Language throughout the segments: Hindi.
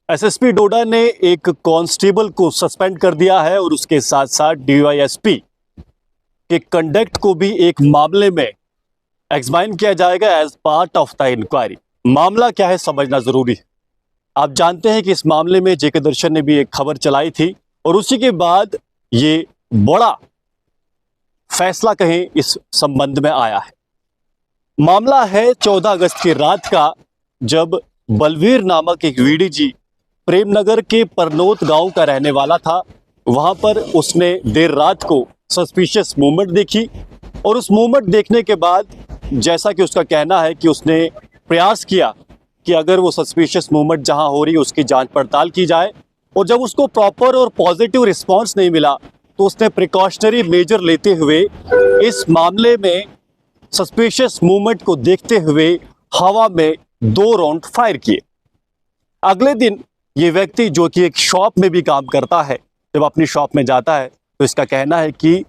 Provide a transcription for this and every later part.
एसएसपी डोडा ने एक कांस्टेबल को सस्पेंड कर दिया है और उसके साथ साथ डीवाईएसपी के कंडक्ट को भी एक मामले में एग्जामिन किया जाएगा as part of the inquiry. मामला क्या है समझना जरूरी है। आप जानते हैं कि इस मामले में जेके दर्शन ने भी एक खबर चलाई थी और उसी के बाद ये बड़ा फैसला कहें इस संबंध में आया है। मामला है 14 अगस्त की रात का, जब बलवीर नामक एक वीडीजी प्रेमनगर के परनोत गांव का रहने वाला था। वहां पर उसने देर रात को सस्पिशियस मूवमेंट देखी और उस मूवमेंट देखने के बाद जैसा कि उसका कहना है कि उसने प्रयास किया कि अगर वो सस्पिशियस मूवमेंट जहां हो रही है उसकी जांच पड़ताल की जाए, और जब उसको प्रॉपर और पॉजिटिव रिस्पांस नहीं मिला तो उसने प्रिकॉशनरी मेजर लेते हुए इस मामले में सस्पिशियस मूवमेंट को देखते हुए हवा में 2 राउंड फायर किए। अगले दिन ये व्यक्ति, जो कि एक शॉप में भी काम करता है, जब अपनी शॉप में जाता है तो इसका कहना है कि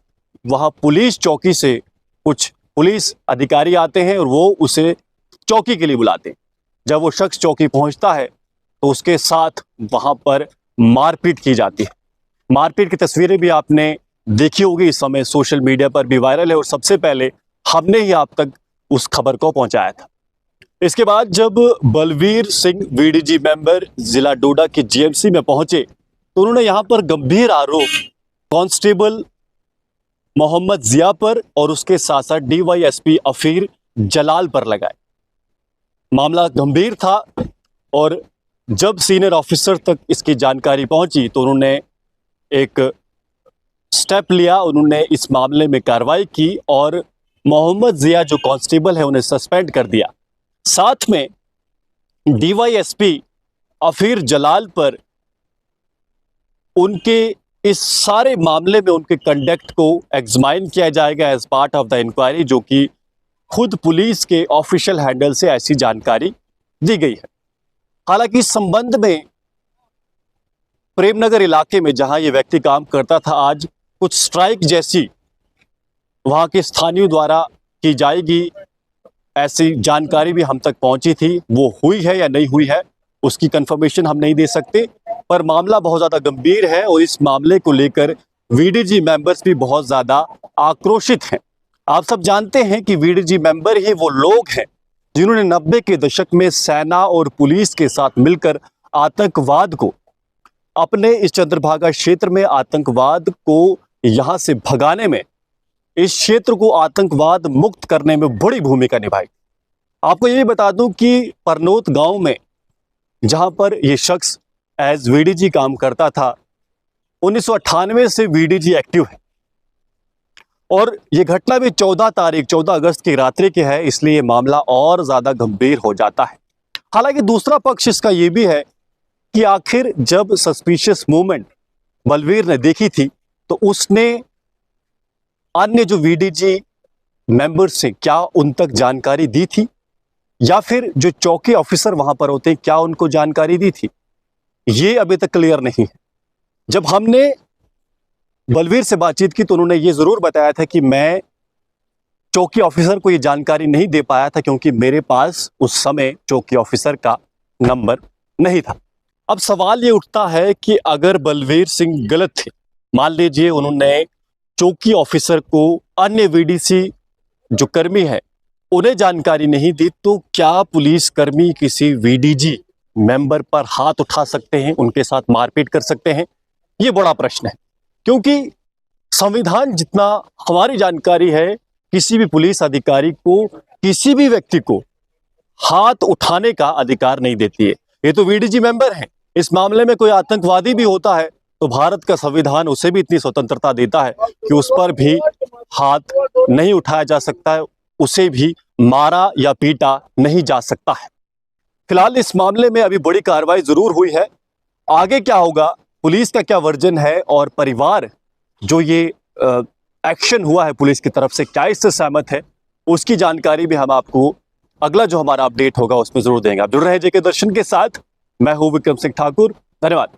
वहां पुलिस चौकी से कुछ पुलिस अधिकारी आते हैं और वो उसे चौकी के लिए बुलाते हैं। जब वो शख्स चौकी पहुंचता है तो उसके साथ वहां पर मारपीट की जाती है। मारपीट की तस्वीरें भी आपने देखी होगी, इस समय सोशल मीडिया पर भी वायरल है और सबसे पहले हमने ही आप तक उस खबर को पहुंचाया था। इसके बाद जब बलवीर सिंह वीडीजी मेंबर जिला डोडा के जीएमसी में पहुंचे तो उन्होंने यहां पर गंभीर आरोप कांस्टेबल मोहम्मद जिया पर और उसके साथ साथ डीवाईएसपी अफीर जलाल पर लगाए। मामला गंभीर था और जब सीनियर ऑफिसर तक इसकी जानकारी पहुंची तो उन्होंने एक स्टेप लिया। उन्होंने इस मामले में कार्रवाई की और मोहम्मद जिया जो कांस्टेबल है उन्हें सस्पेंड कर दिया। साथ में डीवाईएसपी अफीर जलाल पर उनके इस सारे मामले में उनके कंडक्ट को एग्जामिन किया जाएगा as part of the inquiry, जो कि खुद पुलिस के ऑफिशियल हैंडल से ऐसी जानकारी दी गई है। हालांकि इस संबंध में प्रेमनगर इलाके में जहां ये व्यक्ति काम करता था, आज कुछ स्ट्राइक जैसी वहां के स्थानीयों द्वारा की जाएगी, ऐसी जानकारी भी हम तक पहुंची थी। वो हुई है या नहीं हुई है उसकी कंफर्मेशन हम नहीं दे सकते, पर मामला बहुत ज्यादा गंभीर है और इस मामले को लेकर वीडीजी मेंबर्स भी बहुत ज्यादा आक्रोशित हैं। आप सब जानते हैं कि वीडीजी मेंबर ही वो लोग हैं जिन्होंने 90 के दशक में सेना और पुलिस के साथ मिलकर आतंकवाद को अपने इस चंद्रभागा क्षेत्र में आतंकवाद को यहां से भगाने में, इस क्षेत्र को आतंकवाद मुक्त करने में बड़ी भूमिका निभाई। आपको ये भी बता दूं कि परनोत गांव में जहां पर ये शख्स एज वीडीजी काम करता था, 1998 से वीडीजी एक्टिव है और ये घटना भी 14 अगस्त की रात्रि की है, इसलिए ये मामला और ज्यादा गंभीर हो जाता है। हालांकि दूसरा पक्ष इसका ये भी है कि आखिर जब सस्पिशियस मूवमेंट बलवीर ने देखी थी तो उसने अन्य जो वीडीजी मेंबर्स से क्या उन तक जानकारी दी थी, या फिर जो चौकी ऑफिसर वहां पर होते हैं क्या उनको जानकारी दी थी, ये अभी तक क्लियर नहीं है। जब हमने बलवीर से बातचीत की तो उन्होंने ये जरूर बताया था कि मैं चौकी ऑफिसर को ये जानकारी नहीं दे पाया था क्योंकि मेरे पास उस समय चौकी ऑफिसर का नंबर नहीं था। अब सवाल ये उठता है कि अगर बलवीर सिंह गलत थे, मान लीजिए उन्होंने चौकी ऑफिसर को अन्य वीडीसी जो कर्मी है उन्हें जानकारी नहीं दी, तो क्या पुलिस कर्मी किसी वीडीजी मेंबर पर हाथ उठा सकते हैं, उनके साथ मारपीट कर सकते हैं? ये बड़ा प्रश्न है, क्योंकि संविधान जितना हमारी जानकारी है किसी भी पुलिस अधिकारी को, किसी भी व्यक्ति को हाथ उठाने का अधिकार नहीं देती है। ये तो वीडीजी मेंबर हैं। इस मामले में कोई आतंकवादी भी होता है तो भारत का संविधान उसे भी इतनी स्वतंत्रता देता है कि उस पर भी हाथ नहीं उठाया जा सकता है, उसे भी मारा या पीटा नहीं जा सकता है। फिलहाल इस मामले में अभी बड़ी कार्रवाई जरूर हुई है। आगे क्या होगा, पुलिस का क्या वर्जन है और परिवार जो ये एक्शन हुआ है पुलिस की तरफ से क्या इससे सहमत है, उसकी जानकारी भी हम आपको अगला जो हमारा अपडेट होगा उसमें जरूर देंगे। आप जुड़ रहे जेके दर्शन के साथ। मैं हूं विक्रम सिंह ठाकुर। धन्यवाद।